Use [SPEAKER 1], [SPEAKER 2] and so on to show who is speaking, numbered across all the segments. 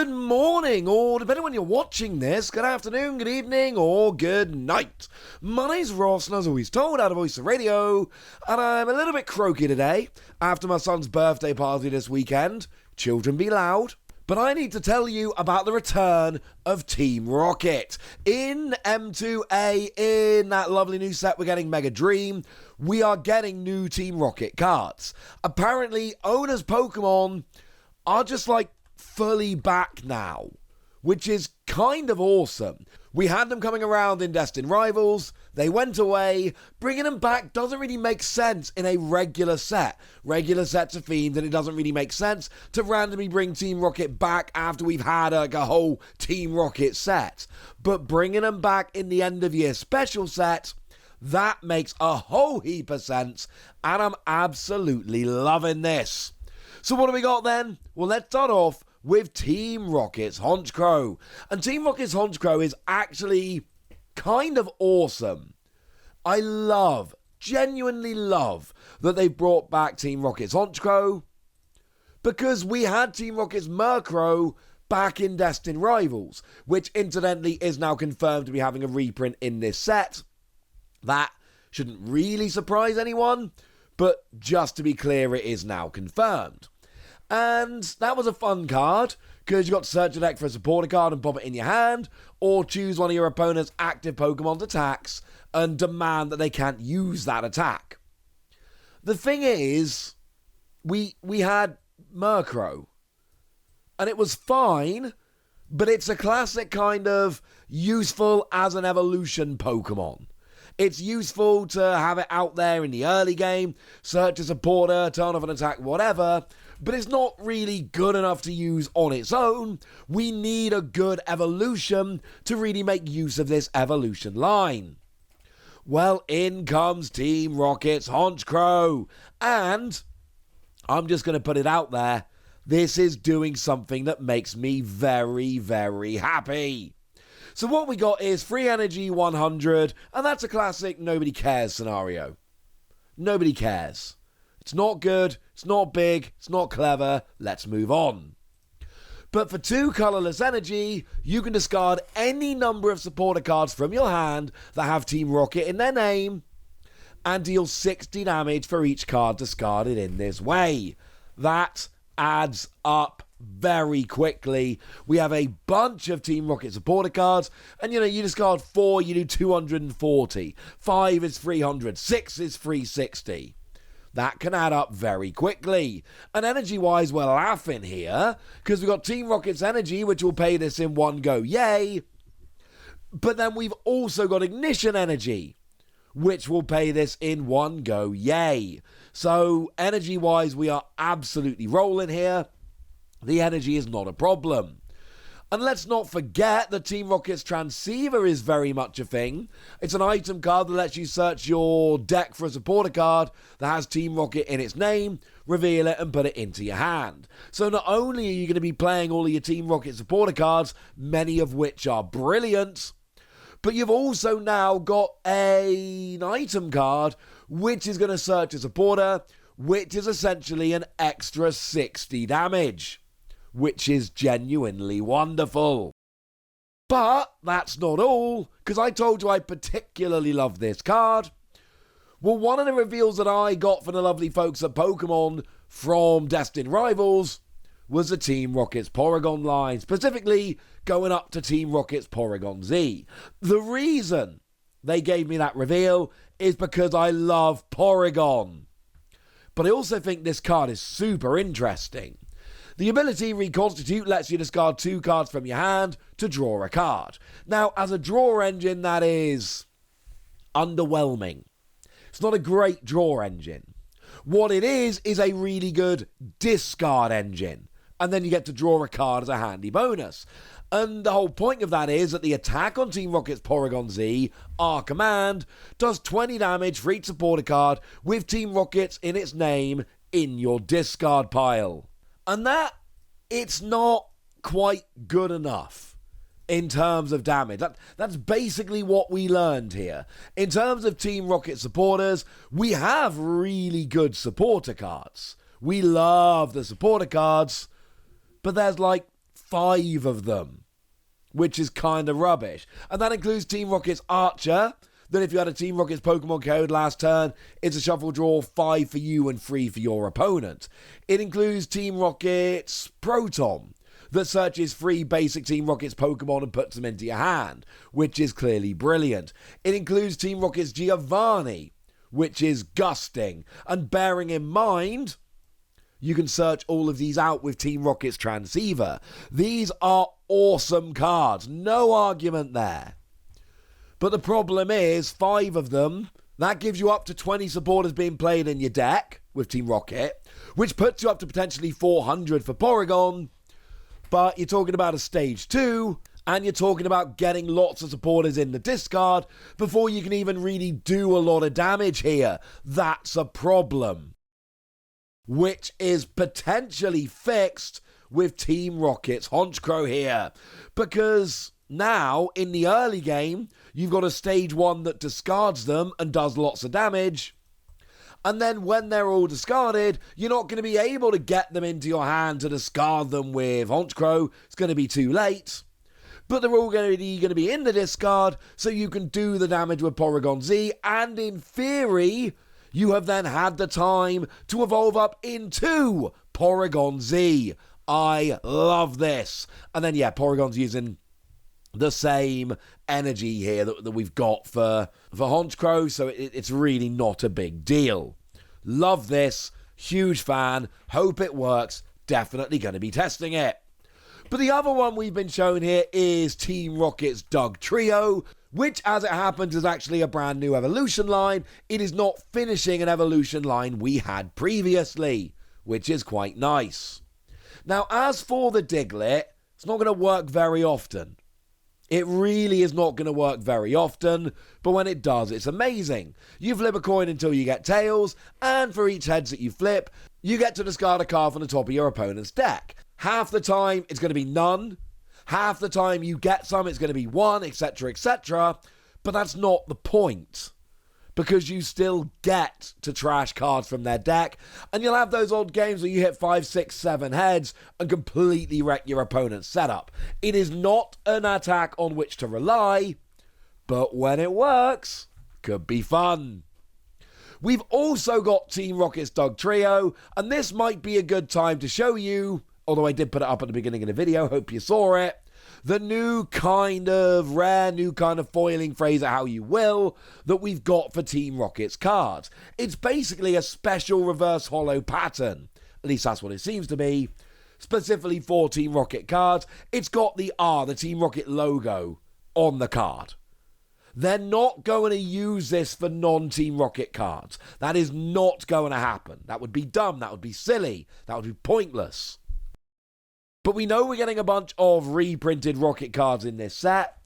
[SPEAKER 1] Good morning, or depending on when you're watching this, good afternoon, good evening, or good night. My name's Ross, and as always told, out of Voice of Radio, and I'm a little bit croaky today after my son's birthday party this weekend. Children be loud. But I need to tell you about the return of Team Rocket. In M2A, in that lovely new set, we're getting Mega Dream. We are getting new Team Rocket cards. Apparently, owners' Pokemon are just fully back now, which is kind of awesome. We had them coming around in Destined Rivals, they went away. Bringing them back doesn't really make sense in a regular set. Regular sets are themed, and it doesn't really make sense to randomly bring Team Rocket back after we've had a whole Team Rocket set. But bringing them back in the end of year special set, that makes a whole heap of sense, and I'm absolutely loving this. So what do we got then? Well, let's start off with Team Rocket's Honchkrow. And Team Rocket's Honchkrow is actually kind of awesome. I genuinely love that they brought back Team Rocket's Honchkrow, because we had Team Rocket's Murkrow back in Destined Rivals, which incidentally is now confirmed to be having a reprint in this set. That shouldn't really surprise anyone, but just to be clear, it is now confirmed. And that was a fun card, because you got to search your deck for a supporter card and pop it in your hand, or choose one of your opponent's active Pokemon's attacks and demand that they can't use that attack. The thing is, we had Murkrow, and it was fine, but it's a classic kind of useful as an evolution Pokemon. It's useful to have it out there in the early game, search a supporter, turn off an attack, whatever, but it's not really good enough to use on its own. We need a good evolution to really make use of this evolution line. Well, in comes Team Rocket's Honchkrow, and I'm just going to put it out there, this is doing something that makes me very, very happy. So what we got is free energy 100, and that's a classic nobody cares scenario. Nobody cares. It's not good, it's not big, it's not clever, let's move on. But for 2 colorless energy, you can discard any number of supporter cards from your hand that have Team Rocket in their name, and deal 60 damage for each card discarded in this way. That adds up very quickly. We have a bunch of Team Rocket supporter cards, and you discard 4, you do 240. 5 is 300, 6 is 360. That can add up very quickly. And energy-wise, we're laughing here, because we've got Team Rocket's energy, which will pay this in one go, yay. But then we've also got Ignition energy, which will pay this in one go, yay. So energy-wise, we are absolutely rolling here. The energy is not a problem. And let's not forget that Team Rocket's Transceiver is very much a thing. It's an item card that lets you search your deck for a supporter card that has Team Rocket in its name, reveal it, and put it into your hand. So not only are you going to be playing all of your Team Rocket supporter cards, many of which are brilliant, but you've also now got an item card which is going to search a supporter, which is essentially an extra 60 damage. Which is genuinely wonderful. But that's not all, because I told you I particularly love this card. Well, one of the reveals that I got from the lovely folks at Pokemon from Destined Rivals was the Team Rocket's Porygon line, specifically going up to Team Rocket's Porygon-Z. The reason they gave me that reveal is because I love Porygon. But I also think this card is super interesting. The ability Reconstitute lets you discard 2 cards from your hand to draw a card. Now, as a draw engine, that is underwhelming. It's not a great draw engine. What it is a really good discard engine. And then you get to draw a card as a handy bonus. And the whole point of that is that the attack on Team Rocket's Porygon-Z, our command, does 20 damage for each supporter card with Team Rocket's in its name in your discard pile. And that, it's not quite good enough in terms of damage. That's basically what we learned here. In terms of Team Rocket supporters, we have really good supporter cards. We love the supporter cards, but there's 5 of them, which is kind of rubbish. And that includes Team Rocket's Archer, that if you had a Team Rocket's Pokemon code last turn, it's a shuffle draw 5 for you and 3 for your opponent. It includes Team Rocket's Proton, that searches 3 basic Team Rocket's Pokemon and puts them into your hand, which is clearly brilliant. It includes Team Rocket's Giovanni, which is gusting. And bearing in mind, you can search all of these out with Team Rocket's Transceiver. These are awesome cards, no argument there. But the problem is, 5 of them, that gives you up to 20 supporters being played in your deck with Team Rocket, which puts you up to potentially 400 for Porygon. But you're talking about a stage 2, and you're talking about getting lots of supporters in the discard before you can even really do a lot of damage here. That's a problem, which is potentially fixed with Team Rocket's Honchkrow here. Because now, in the early game, you've got a stage 1 that discards them and does lots of damage. And then when they're all discarded, you're not going to be able to get them into your hand to discard them with Honchkrow. It's going to be too late. But they're all going to be in the discard, so you can do the damage with Porygon-Z. And in theory, you have then had the time to evolve up into Porygon-Z. I love this. And then, yeah, Porygon's using the same energy here that we've got for Honchkrow, so it's really not a big deal. Love this, huge fan, hope it works, definitely going to be testing it. But the other one we've been shown here is Team Rocket's Dugtrio, which as it happens is actually a brand new evolution line. It is not finishing an evolution line we had previously, which is quite nice. Now as for the Diglett, it's not going to work very often. It really is not going to work very often, but when it does, it's amazing. You flip a coin until you get tails, and for each heads that you flip, you get to discard a card from the top of your opponent's deck. Half the time, it's going to be none. Half the time you get some, it's going to be 1, etc., etc. But that's not the point, because you still get to trash cards from their deck, and you'll have those odd games where you hit 5, 6, 7 heads and completely wreck your opponent's setup. It is not an attack on which to rely, but when it works, could be fun. We've also got Team Rocket's Dugtrio, and this might be a good time to show you, although I did put it up at the beginning of the video, hope you saw it, the new kind of rare, new kind of foiling, phrase it how you will, that we've got for Team Rocket's cards. It's basically a special reverse holo pattern. At least that's what it seems to be. Specifically for Team Rocket cards, it's got the R, the Team Rocket logo, on the card. They're not going to use this for non-Team Rocket cards. That is not going to happen. That would be dumb. That would be silly. That would be pointless. But we know we're getting a bunch of reprinted Rocket cards in this set,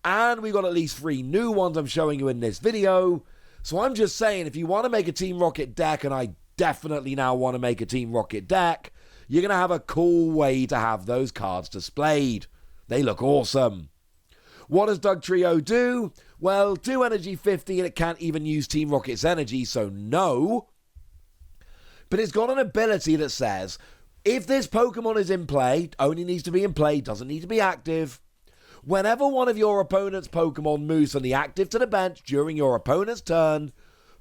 [SPEAKER 1] and we got at least 3 new ones I'm showing you in this video. So I'm just saying, if you want to make a Team Rocket deck, and I definitely now want to make a Team Rocket deck, you're going to have a cool way to have those cards displayed. They look awesome. What does Dugtrio do? Well, 2 energy 50, and it can't even use Team Rocket's energy, so no. But it's got an ability that says, if this Pokemon is in play, only needs to be in play, doesn't need to be active. Whenever one of your opponent's Pokemon moves from the active to the bench during your opponent's turn,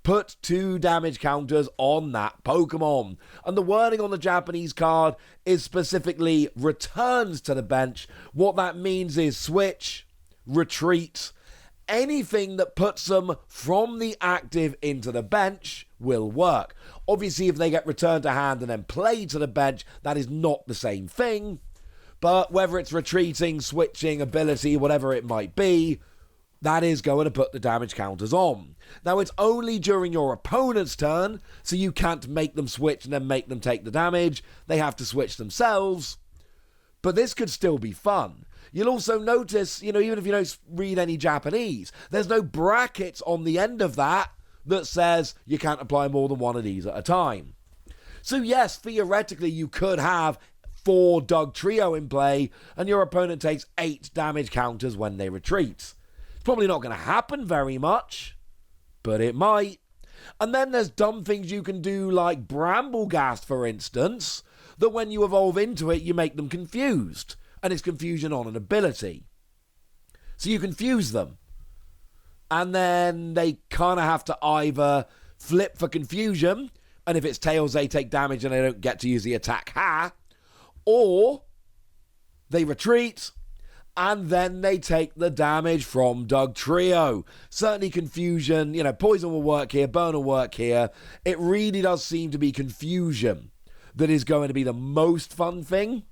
[SPEAKER 1] put 2 damage counters on that Pokemon. And the wording on the Japanese card is specifically returns to the bench. What that means is switch, retreat, anything that puts them from the active into the bench will work. Obviously, if they get returned to hand and then played to the bench, that is not the same thing. But whether it's retreating, switching, ability, whatever it might be, that is going to put the damage counters on. Now, it's only during your opponent's turn, so you can't make them switch and then make them take the damage. They have to switch themselves. But this could still be fun. You'll also notice, even if you don't read any Japanese, there's no brackets on the end of that says you can't apply more than 1 of these at a time. So yes, theoretically, you could have 4 Dugtrio in play, and your opponent takes 8 damage counters when they retreat. It's probably not going to happen very much, but it might. And then there's dumb things you can do, like Bramblegast, for instance, that when you evolve into it, you make them confused. and it's confusion on an ability. So you confuse them. And then they kind of have to either flip for confusion, and if it's tails, they take damage and they don't get to use the attack or they retreat, and then they take the damage from Dugtrio. Certainly confusion, poison will work here, burn will work here. It really does seem to be confusion that is going to be the most fun thing.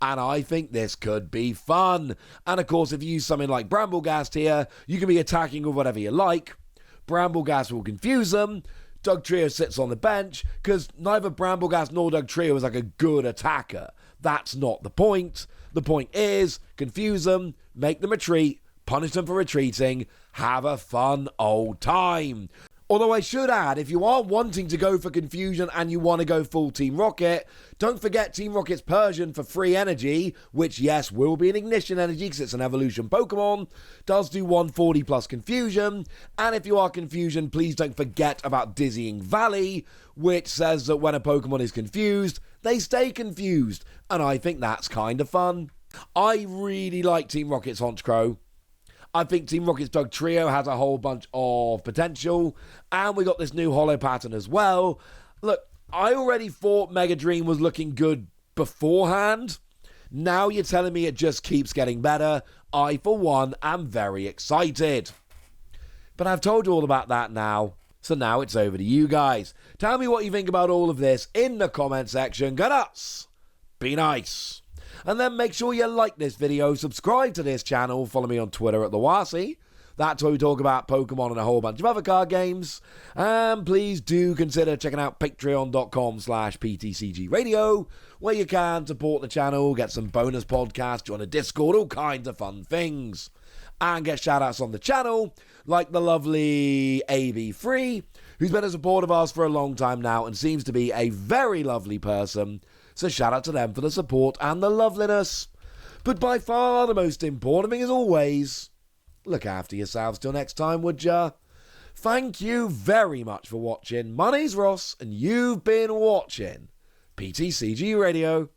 [SPEAKER 1] And I think this could be fun. And of course, if you use something like Bramblegast here, you can be attacking with whatever you like. Bramblegast will confuse them. Dugtrio sits on the bench, because neither Bramblegast nor Dugtrio is like a good attacker. That's not the point. The point is, confuse them, make them retreat, punish them for retreating, have a fun old time. Although I should add, if you are wanting to go for confusion and you want to go full Team Rocket, don't forget Team Rocket's Persian for free energy, which yes, will be an ignition energy because it's an evolution Pokemon, does do 140 plus confusion. And if you are confusion, please don't forget about Dizzying Valley, which says that when a Pokemon is confused, they stay confused. And I think that's kind of fun. I really like Team Rocket's Honchkrow. I think Team Rocket's Dugtrio has a whole bunch of potential, and we got this new holo pattern as well. Look, I already thought Mega Dream was looking good beforehand. Now you're telling me it just keeps getting better. I, for one, am very excited. But I've told you all about that now, so now it's over to you guys. Tell me what you think about all of this in the comment section. Go nuts! Be nice! And then make sure you like this video, subscribe to this channel, follow me on Twitter at Diancie. That's where we talk about Pokemon and a whole bunch of other card games. And please do consider checking out patreon.com/PTCG Radio, where you can support the channel, get some bonus podcasts, join a Discord, all kinds of fun things. And get shout-outs on the channel, like the lovely AB3, who's been a supporter of ours for a long time now and seems to be a very lovely person. So shout out to them for the support and the loveliness. But by far the most important thing, as always, look after yourselves till next time, would ya? Thank you very much for watching. My name's Ross, and you've been watching PTCG Radio.